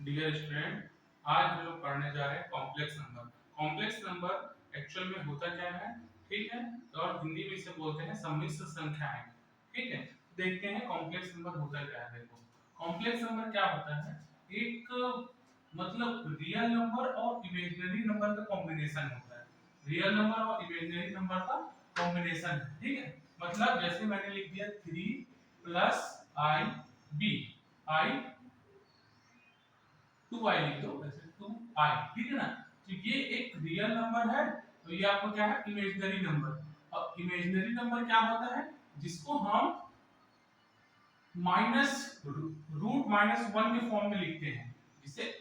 Dear student, आज हम लोग पढ़ने जा रहे हैं complex number. Complex number actual में होता क्या है, ठीक है, और हिंदी में इसे बोलते हैं सम्मिश्र संख्याएं। ठीक है, देखते हैं कॉम्प्लेक्स नंबर होता क्या है। देखो, कॉम्प्लेक्स नंबर क्या होता है, एक मतलब रियल नंबर और इमेजिनरी नंबर का कॉम्बिनेशन होता है। रियल नंबर और इमेजिनरी नंबर का कॉम्बिनेशन है, ठीक है। मतलब जैसे मैंने लिख दिया 3 प्लस आई बी, आई 2i लिख दो, वैसे 2i, ठीक है ना। तो ये एक रियल नंबर है, तो ये आपको क्या है, इमेजिनरी नंबर। और इमेजिनरी नंबर क्या होता है, जिसको हम माइनस रूट माइनस वन के फॉर्म में लिखते हैं, जिसे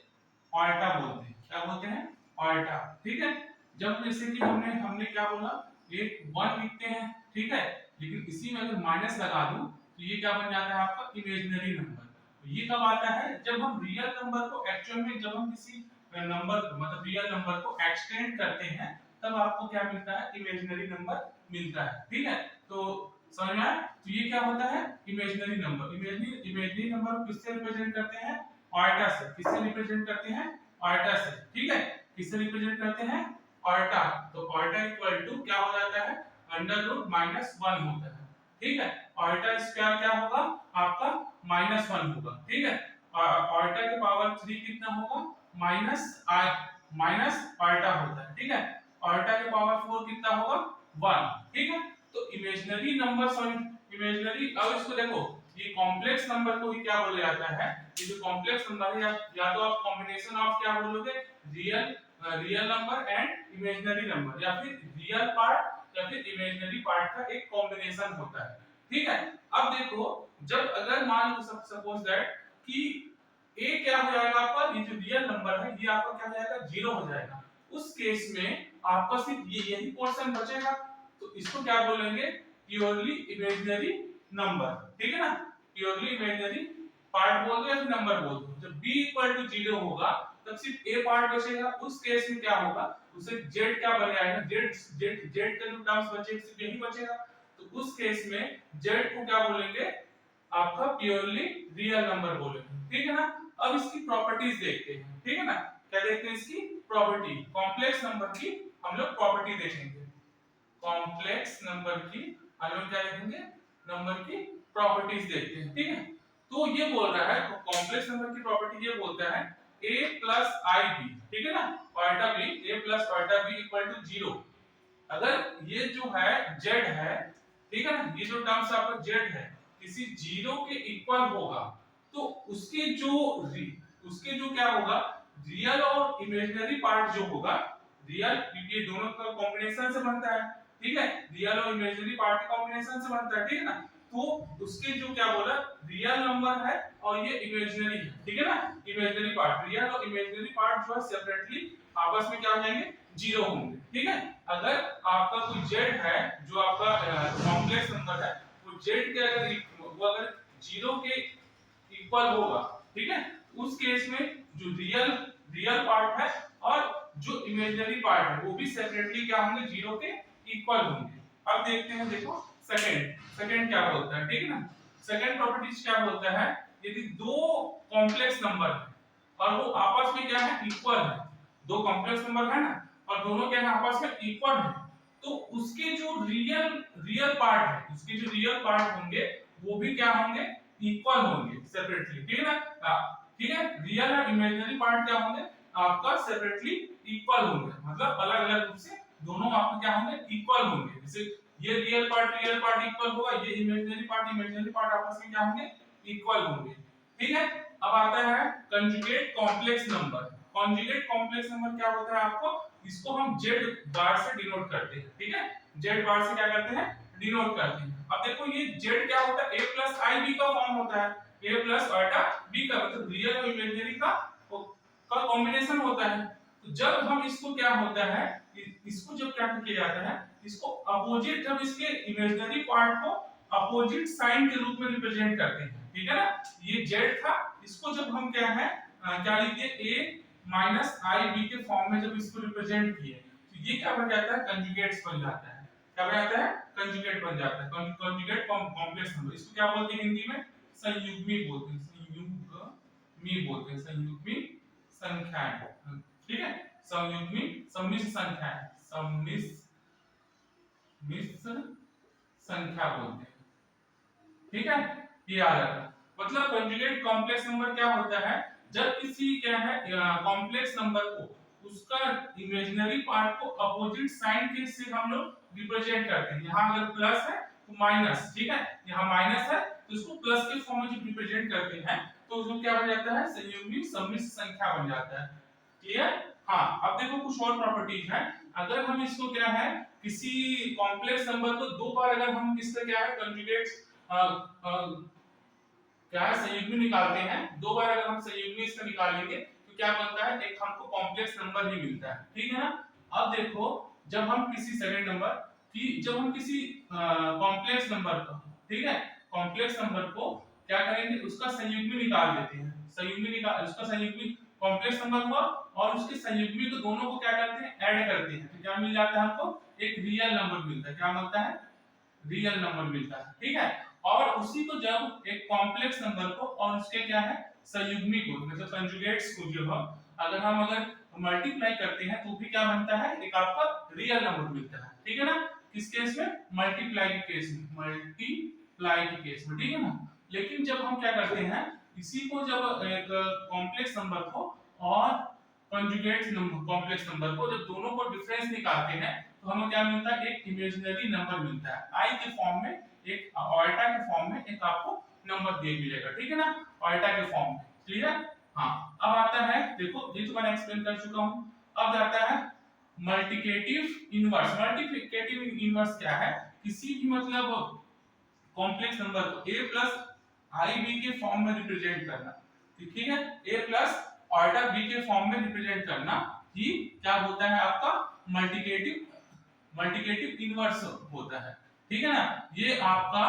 ऑल्टा बोलते हैं। क्या बोलते हैं? ऑल्टा, ठीक है। जब जैसे कि हमने हमने क्या बोला, एक वन लिखते हैं, ठीक है, लेकिन इसी में अगर माइनस लगा दूं तो ये क्या बन जाता है, आपका इमेजिनरी नंबर। तो ये कब आता है, जब हम रियल नंबर को एक्चुअल में, जब हम किसी नंबर को मतलब रियल नंबर को एक्सटेंड करते हैं, तब आपको क्या मिलता है, इमेजिनरी नंबर मिलता है, ठीक है। तो समझ में आया? तो ये क्या होता है, इमेजिनरी नंबर। इमेजिनरी नंबर को किससे रिप्रेजेंट करते हैं, ऑल्टा से। किससे रिप्रेजेंट करते हैं, ऑल्टा से, ठीक है। किससे रिप्रेजेंट करते हैं, ऑल्टा। तो ऑल्टा इक्वल टू क्या हो जाता है, अंडर रूट माइनस वन होता है, ठीक है। ऑल्टा स्क्वायर क्या होगा, आपका माइनस वन होगा, ठीक है। ऑल्टा के पावर थ्री कितना होगा, माइनस आई, माइनस ऑल्टा होता है, ठीक है। ऑल्टा के पावर फोर कितना होगा, वन, ठीक है। तो इमेजिनरी नंबर, सॉरी इमेजिनरी, अब इसको देखो, ये कॉम्प्लेक्स नंबर को ही क्या बोला जाता है, ये जो कॉम्प्लेक्स नंबर है, या तो आप कॉम्बिनेशन ऑफ क्या बोलोगे, real real number and imaginary number, या फिर रियल पार्ट या फिर इमेजिनरी पार्ट का एक कॉम्बिनेशन होता है, ठीक है। अब देखो, जब अगर मान लो सपोज दैट कि a क्या हो जाएगा आपका, ये जो रियल नंबर है ये आपका क्या हो जाएगा, जीरो हो जाएगा। उस केस में आपका सिर्फ ये यही पोर्शन बचेगा, तो इसको क्या बोलेंगे, प्योरली इमेजिनरी नंबर, ठीक है ना। प्योरली इमेजिनरी पार्ट बोल दो या फिर नंबर बोल दो। जब b इक्वल टू जीरो होगा तब सिर्फ a पार्ट बचेगा। उस केस में क्या होगा, उसे z क्या बन जाएगा, z का जो टर्म्स बचेगा सिर्फ यही बचेगा। तो उस केस में z को क्या बोलेंगे, आपका प्योरली रियल नंबर बोलेंगे, ठीक है ना। अब इसकी प्रॉपर्टीज देखते हैं, ठीक है ना। क्या देखते हैं, इसकी प्रॉपर्टी, कॉम्प्लेक्स नंबर की हम लोग प्रॉपर्टी देखेंगे। कॉम्प्लेक्स नंबर की हम लोग क्या देखेंगे, नंबर की प्रॉपर्टीज देखते हैं, ठीक है। तो ये बोल रहा है, कॉम्प्लेक्स नंबर की प्रॉपर्टी ये बोलता है a प्लस आई बी, ठीक है ना, ऑल्टा बी, a प्लस ऑल्टा बी इक्वल टू जीरो। अगर ये जो है z है, ठीक है ना, ये जो टर्म्स आपका z है किसी जीरो के इक्वल होगा, तो उसके जो क्या होगा, रियल और इमेजिनरी पार्ट जो होगा, रियल क्योंकि ये दोनों का कॉम्बिनेशन से बनता है, ठीक है, रियल और इमेजिनरी पार्ट के कॉम्बिनेशन से बनता है, ठीक है ना। तो उसके जो क्या बोला, रियल नंबर है और ये इमेजिनरी है, ठीक है ना। इमेजिनरी पार्ट, रियल और इमेजिनरी पार्ट जो है सेपरेटली आपस में क्या हो जाएंगे, जीरो होंगे, ठीक है। अगर आपका कोई z है जो आपका कॉम्प्लेक्स नंबर है, वो z के अगर वो अगर जीरो के इक्वल होगा, ठीक है, उस केस में जो रियल रियल पार्ट है और जो इमेजिनरी पार्ट है वो भी सेपरेटली क्या होंगे, जीरो के इक्वल होंगे। अब देखते हैं, देखो सेकंड क्या बोलता है, ठीक है ना। सेकंड प्रॉपर्टीज क्या बोलता है, यदि दो कॉम्प्लेक्स नंबर है और वो आपस में क्या है, इक्वल है, दो कॉम्प्लेक्स नंबर है ना और दोनों क्या है, आपस में इक्वल है, तो उसके जो रियल पार्ट है, उसके जो रियल पार्ट होंगे वो भी क्या होंगे, इक्वल होंगे सेपरेटली, ठीक है ना। ठीक है, रियल और इमेजिनरी पार्ट क्या होंगे, आपका सेपरेटली इक्वल होंगे, मतलब अलग अलग रूप से दोनों आपके क्या होंगे, इक्वल होंगे। जैसे ये रियल पार्ट इक्वल होगा, ये इमेजिनरी पार्ट आपस में क्या होंगे, इक्वल होंगे, ठीक है। अब आता है conjugate complex number. Conjugate complex number क्या होता है आपको, इसको हम z बार से डिनोट करते हैं, ठीक है, z बार से क्या करते हैं, डिनोट करते हैं। अब देखो ये z क्या होता है, a प्लस आई बी का फॉर्म होता है, a प्लस ऑल्टा b का, मतलब रियल और इमेजिनरी का कॉम्बिनेशन होता है। तो जब हम इसको क्या होता है, इसको जब क्या किया जाता है, इसको अपोजिट, जब इसके इमेजिनरी पार्ट को अपोजिट साइन के रूप में रिप्रेजेंट करते हैं, ठीक है ना। ये z था, इसको जब हम क्या है क्या लिख दिए, a माइनस आई बी के फॉर्म में जब इसको रिप्रेजेंट किए, तो ये क्या बन जाता है, कंजुगेट्स बन जाता है। क्या बन जाता है, कंजुगेट बन जाता है, कंजुगेट कॉम्प्लेक्स नंबर। इसको क्या बोलते हैं हिंदी में, संयुग्मी बोलते हैं, संयुग्मी बोलते हैं, संयुग्मी संख्याएं, ठीक है, संयुग्मी सम्मिश्र संख्याएं, सम्मिश्र संख्या बोलते हैं, ठीक है, ये याद रखना। मतलब कंजुगेट कॉम्प्लेक्स नंबर क्या होता है, जब किसी क्या है कॉम्प्लेक्स नंबर को उसका इमेजिनरी पार्ट को अपोजिट साइन के से हम लोग रिप्रेजेंट करते हैं। यहाँ अगर प्लस है तो माइनस, ठीक है, यहाँ माइनस है तो इसको प्लस के फॉर्म में जब रिप्रेजेंट करते हैं तो उसको क्या बन जाता है, संयुग्मी सम्मिश्र संख्या बन जाता है। क्लियर? हाँ, अब देखो कुछ और प्रॉपर्टीज है। अगर हम इसको क्या है किसी कॉम्प्लेक्स नंबर को दो बार अगर हम किससे क्या है कंजुगेट क्या है संयुग्मी निकालते हैं, दो बार अगर हम संयुग्मी इसका निकालेंगे तो क्या बनता है, एक हमको कॉम्प्लेक्स नंबर ही मिलता है, ठीक है ना। अब देखो जब हम किसी सेकंड नंबर की जब हम किसी कॉम्प्लेक्स नंबर को, ठीक है, कॉम्प्लेक्स नंबर को क्या करेंगे, उसका संयुग्मी निकाल देते हैं, संयुग्मी निकाल उसका संयुग्मी कॉम्प्लेक्स नंबर हुआ और उसके संयुग्मी को दोनों को क्या करते हैं, ऐड करते हैं, तो क्या मिल जाता है हमको, एक रियल नंबर मिलता है। क्या मिलता है, रियल नंबर मिलता है, ठीक है। और उसी को जब एक कॉम्प्लेक्स नंबर को और उसके क्या है संयुग्मी को मतलब कंजुगेट्स को जो हम अगर मल्टीप्लाई करते हैं तो भी क्या बनता है, एक आपका रियल नंबर मिलता है, ठीक है ना। किस केस में, मल्टीप्लाई के केस में, मल्टीप्लाई के केस में, ठीक है ना। लेकिन जब हम क्या करते हैं इसी को जब एक कॉम्प्लेक्स नंबर को और कंजुगेट नंबर कॉम्प्लेक्स नंबर को जब दोनों को डिफरेंस निकालते हैं तो हमें क्या मिलता है, एक इमेजिनरी नंबर मिलता है, आई के फॉर्म में, एक ऑल्टा के फॉर्म में एक आपको नंबर दे मिलेगा, ठीक है ना, ऑल्टा के फॉर्म में। क्लियर? हाँ, अब आता है देखो ये तो मैंने एक्सप्लेन कर चुका हूं। अब आता है मल्टीप्लिकेटिव इनवर्स। मल्टीप्लिकेटिव इनवर्स क्या है, किसी भी मतलब कॉम्प्लेक्स नंबर को a प्लस आई बी के फॉर्म में रिप्रेजेंट करना, ठीक है, a प्लस ऑर्डा b के फॉर्म में रिप्रेजेंट करना ही क्या होता है आपका मल्टीप्लिकेटिव इनवर्स होता है, ठीक है ना। ये आपका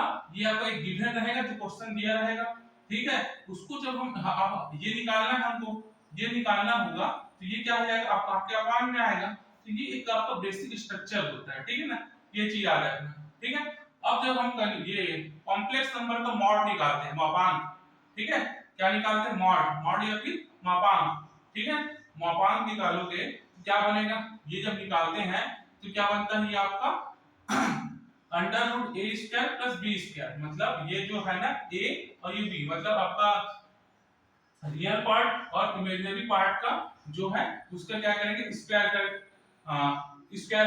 एक गिवन रहेगा जो क्वेश्चन दिया रहेगा, ठीक है, उसको जब हम अब ये निकालना है हमको, ये निकालना होगा तो ये क्या हो जाएगा आपके अपान में आएगा, तो ये एक आपका बेसिक स्ट्रक्चर होता है, ठीक है ना, ये चीज याद रखना, ठीक है। अब जब हम ये कॉम्प्लेक्स नंबर का मॉड निकालते हैं, मापांक, ठीक है, क्या निकालते हैं, मॉड या फिर मापांक, ठीक है, मापांक निकालोगे तो क्या बनेगा, ये जब निकालते हैं तो क्या बनता है, ये आपका अंडर रूट ए स्क्वायर प्लस बी स्क्वायर, मतलब ये जो है ना a और ये b, मतलब आपका रियल पार्ट और इमेजिनरी पार्ट का जो है उसका क्या करेंगे, स्क्वायर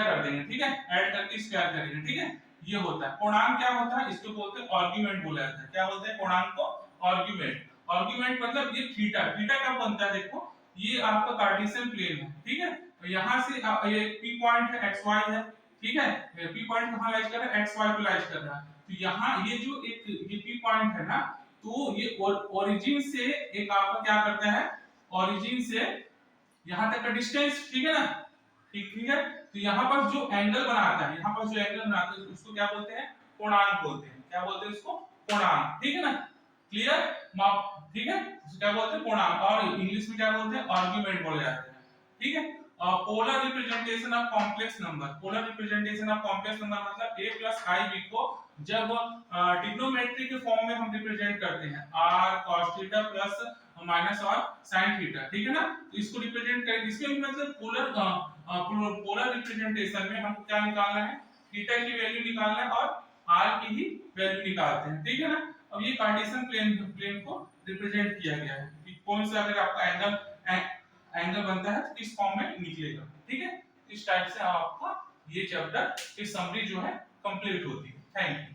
कर देंगे, ठीक है, ऐड करके स्क्वायर करेंगे, ठीक है। ये होता है पूर्णांक, क्या होता है इसको बोलते हैं आर्गुमेंट बोला जाता है, क्या बोलते हैं पूर्णांक को, आर्गुमेंट। आर्गुमेंट मतलब ये थीटा, थीटा कब बनता है, देखो ये आपका कार्टेशियन प्लेन है, ठीक है, तो यहां से ये p पॉइंट है x y है, ठीक है, p पॉइंट कहां लाइज कर रहा है, x y पे लाइज कर रहा है, तो यहां ये जो एक ये p पॉइंट है ना, तो ये ओरिजिन से एक आपका क्या करता है, ओरिजिन से यहां तक का डिस्टेंस, ठीक है ना, ठीक है, तो यहाँ पर जो एंगल बनाता है, यहाँ पर जो एंगल बनाता है उसको क्या बोलते हैं, कोणांक बोलते हैं, क्या बोलते हैं इसको, कोणांक, ठीक है ना। क्लियर? माप, ठीक है, इसको क्या बोलते हैं, कोणांक, और इंग्लिश में क्या बोलते हैं, आर्गुमेंट बोले जाते हैं, ठीक है। Polar representation of complex number, polar representation of complex number मतलब a प्लस आई बी को जब ट्रिग्नोमेट्री के फॉर्म में हम रिप्रेजेंट करते हैं, r cos theta plus minus और sin थीटा, ठीक है ना, तो इसको रिप्रेजेंट करें, इसके भी मतलब पोलर रिप्रेजेंटेशन में हमको क्या निकालना है, थीटा की वैल्यू निकालना है और r की ही वैल्यू निकालते हैं, ठीक है ना। अब ये कार्टेशियन प्लेन को रिप्रेजेंट किया गया है कि कौन सा अगर आपका एंगल बनता है तो किस फॉर्म में निकलेगा, ठीक है। इस टाइप से आपका ये चैप्टर की समरी जो है कंप्लीट होती है। Thank you.